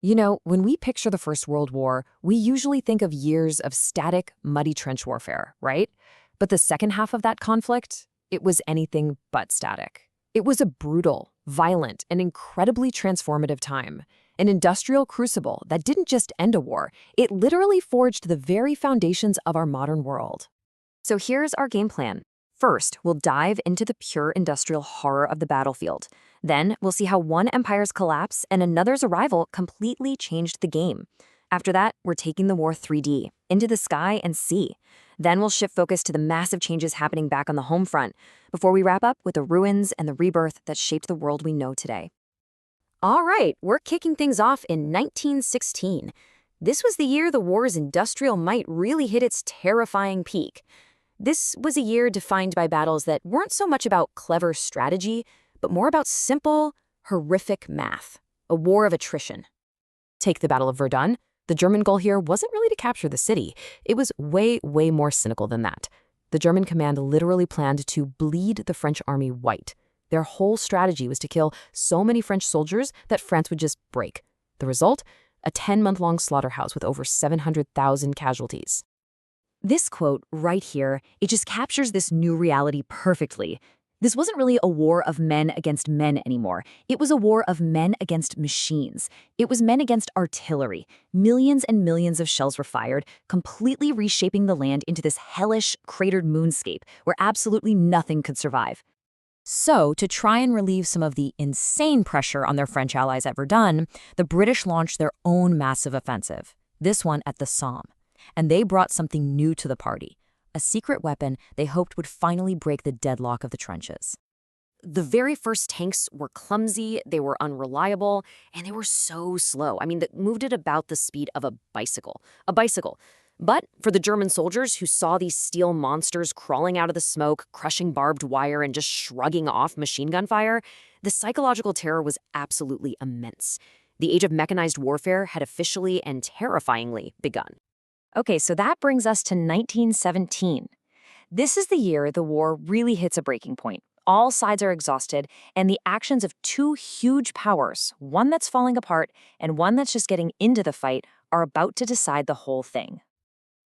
You know, when we picture the First World War, we usually think of years of static, muddy trench warfare, right? But the second half of that conflict, it was anything but static. It was a brutal, violent, and incredibly transformative time. An industrial crucible that didn't just end a war, it literally forged the very foundations of our modern world. So here's our game plan. First, we'll dive into the pure industrial horror of the battlefield. Then, we'll see how one empire's collapse and another's arrival completely changed the game. After that, we're taking the war 3D, into the sky and sea. Then we'll shift focus to the massive changes happening back on the home front, before we wrap up with the ruins and the rebirth that shaped the world we know today. All right, we're kicking things off in 1916. This was the year the war's industrial might really hit its terrifying peak. This was a year defined by battles that weren't so much about clever strategy, but more about simple, horrific math. A war of attrition. Take the Battle of Verdun. The German goal here wasn't really to capture the city. It was way, way more cynical than that. The German command literally planned to bleed the French army white. Their whole strategy was to kill so many French soldiers that France would just break. The result? A 10-month-long slaughterhouse with over 700,000 casualties. This quote right here, it just captures this new reality perfectly. This wasn't really a war of men against men anymore. It was a war of men against machines. It was men against artillery. Millions and millions of shells were fired, completely reshaping the land into this hellish, cratered moonscape where absolutely nothing could survive. So, to try and relieve some of the insane pressure on their French allies at Verdun, the British launched their own massive offensive, this one at the Somme. And they brought something new to the party, a secret weapon they hoped would finally break the deadlock of the trenches. The very first tanks were clumsy, they were unreliable, and they were so slow. I mean, they moved at about the speed of a bicycle. But for the German soldiers who saw these steel monsters crawling out of the smoke, crushing barbed wire, and just shrugging off machine gun fire, the psychological terror was absolutely immense. The age of mechanized warfare had officially and terrifyingly begun. Okay, so that brings us to 1917. This is the year the war really hits a breaking point. All sides are exhausted, and the actions of two huge powers, one that's falling apart and one that's just getting into the fight, are about to decide the whole thing.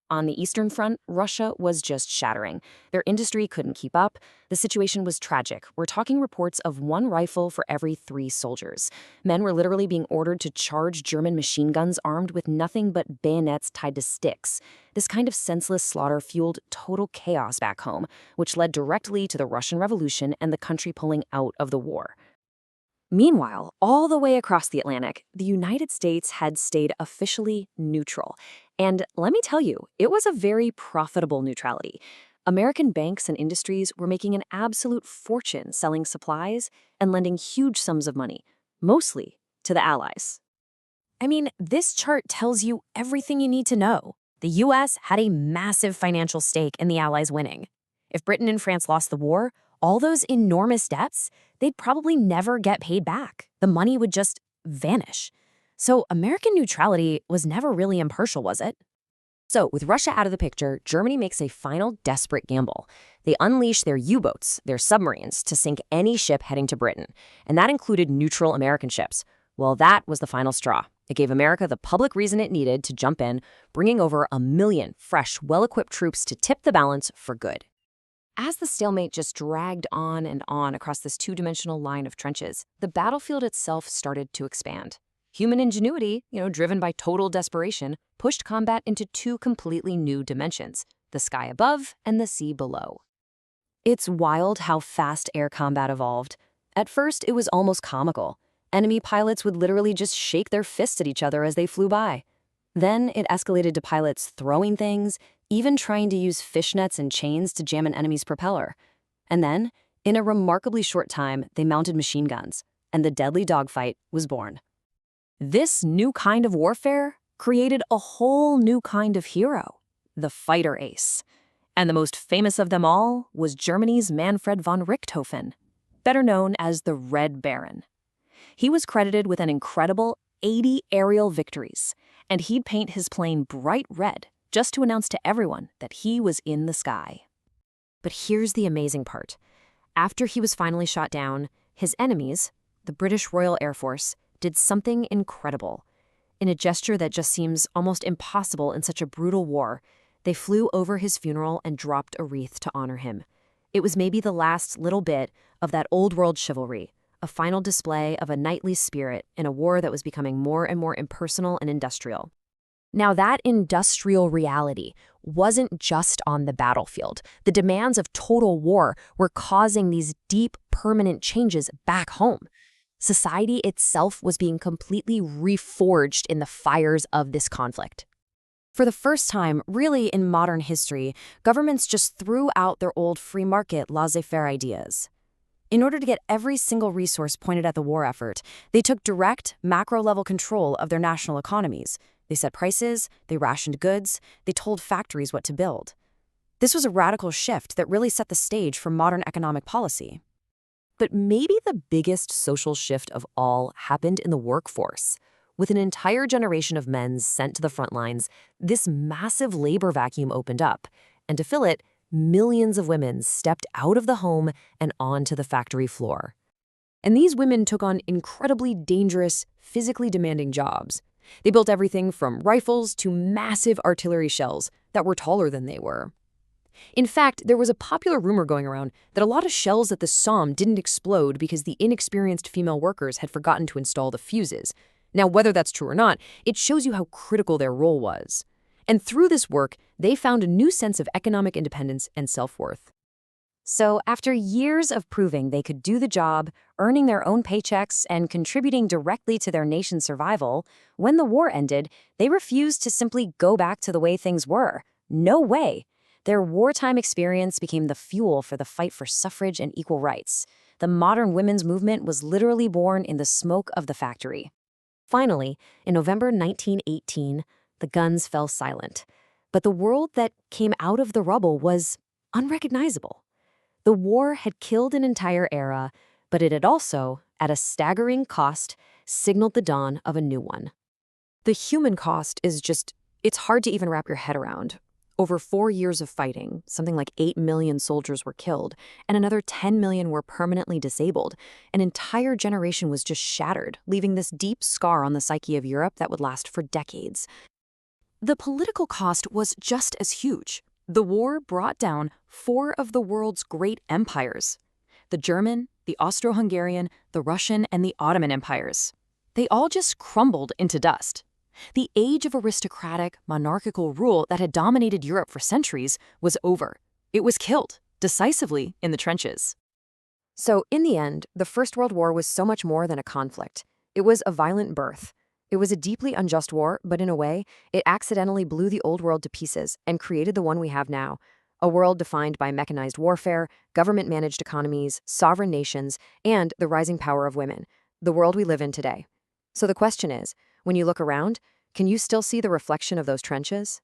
On the Eastern Front, Russia was just shattering. Their industry couldn't keep up. The situation was tragic. We're talking reports of one rifle for every 3 soldiers. Men were literally being ordered to charge German machine guns armed with nothing but bayonets tied to sticks. This kind of senseless slaughter fueled total chaos back home, which led directly to the Russian Revolution and the country pulling out of the war. Meanwhile, all the way across the Atlantic, the United States had stayed officially neutral. And let me tell you, it was a very profitable neutrality. American banks and industries were making an absolute fortune selling supplies and lending huge sums of money, mostly to the Allies. I mean, this chart tells you everything you need to know. The US had a massive financial stake in the Allies winning. If Britain and France lost the war, all those enormous debts, they'd probably never get paid back. The money would just vanish. So American neutrality was never really impartial, was it? So with Russia out of the picture, Germany makes a final desperate gamble. They unleash their U-boats, their submarines, to sink any ship heading to Britain. And that included neutral American ships. Well, that was the final straw. It gave America the public reason it needed to jump in, bringing over 1 million fresh, well-equipped troops to tip the balance for good. As the stalemate just dragged on and on across this 2-dimensional line of trenches, the battlefield itself started to expand. Human ingenuity, driven by total desperation, pushed combat into 2 completely new dimensions, the sky above and the sea below. It's wild how fast air combat evolved. At first, it was almost comical. Enemy pilots would literally just shake their fists at each other as they flew by. Then it escalated to pilots throwing things, even trying to use fishnets and chains to jam an enemy's propeller. And then, in a remarkably short time, they mounted machine guns, and the deadly dogfight was born. This new kind of warfare created a whole new kind of hero, the fighter ace. And the most famous of them all was Germany's Manfred von Richthofen, better known as the Red Baron. He was credited with an incredible 80 aerial victories, and he'd paint his plane bright red just to announce to everyone that he was in the sky. But here's the amazing part. After he was finally shot down, his enemies, the British Royal Air Force, did something incredible. In a gesture that just seems almost impossible in such a brutal war, they flew over his funeral and dropped a wreath to honor him. It was maybe the last little bit of that old world chivalry, a final display of a knightly spirit in a war that was becoming more and more impersonal and industrial. Now, that industrial reality wasn't just on the battlefield. The demands of total war were causing these deep, permanent changes back home. Society itself was being completely reforged in the fires of this conflict. For the first time, really in modern history, governments just threw out their old free market laissez-faire ideas. In order to get every single resource pointed at the war effort, they took direct, macro-level control of their national economies. They set prices, they rationed goods, they told factories what to build. This was a radical shift that really set the stage for modern economic policy. But maybe the biggest social shift of all happened in the workforce. With an entire generation of men sent to the front lines, this massive labor vacuum opened up, and to fill it, millions of women stepped out of the home and onto the factory floor. And these women took on incredibly dangerous, physically demanding jobs. They built everything from rifles to massive artillery shells that were taller than they were. In fact, there was a popular rumor going around that a lot of shells at the Somme didn't explode because the inexperienced female workers had forgotten to install the fuses. Now, whether that's true or not, it shows you how critical their role was. And through this work, they found a new sense of economic independence and self-worth. So after years of proving they could do the job, earning their own paychecks, and contributing directly to their nation's survival, when the war ended, they refused to simply go back to the way things were. No way. Their wartime experience became the fuel for the fight for suffrage and equal rights. The modern women's movement was literally born in the smoke of the factory. Finally, in November 1918, the guns fell silent. But the world that came out of the rubble was unrecognizable. The war had killed an entire era, but it had also, at a staggering cost, signaled the dawn of a new one. The human cost is it's hard to even wrap your head around. Over 4 years of fighting, something like 8 million soldiers were killed, and another 10 million were permanently disabled. An entire generation was just shattered, leaving this deep scar on the psyche of Europe that would last for decades. The political cost was just as huge. The war brought down 4 of the world's great empires: the German, the Austro-Hungarian, the Russian, and the Ottoman empires. They all just crumbled into dust. The age of aristocratic, monarchical rule that had dominated Europe for centuries was over. It was killed, decisively, in the trenches. So, in the end, the First World War was so much more than a conflict. It was a violent birth. It was a deeply unjust war, but in a way, it accidentally blew the old world to pieces and created the one we have now. A world defined by mechanized warfare, government-managed economies, sovereign nations, and the rising power of women. The world we live in today. So the question is, when you look around, can you still see the reflection of those trenches?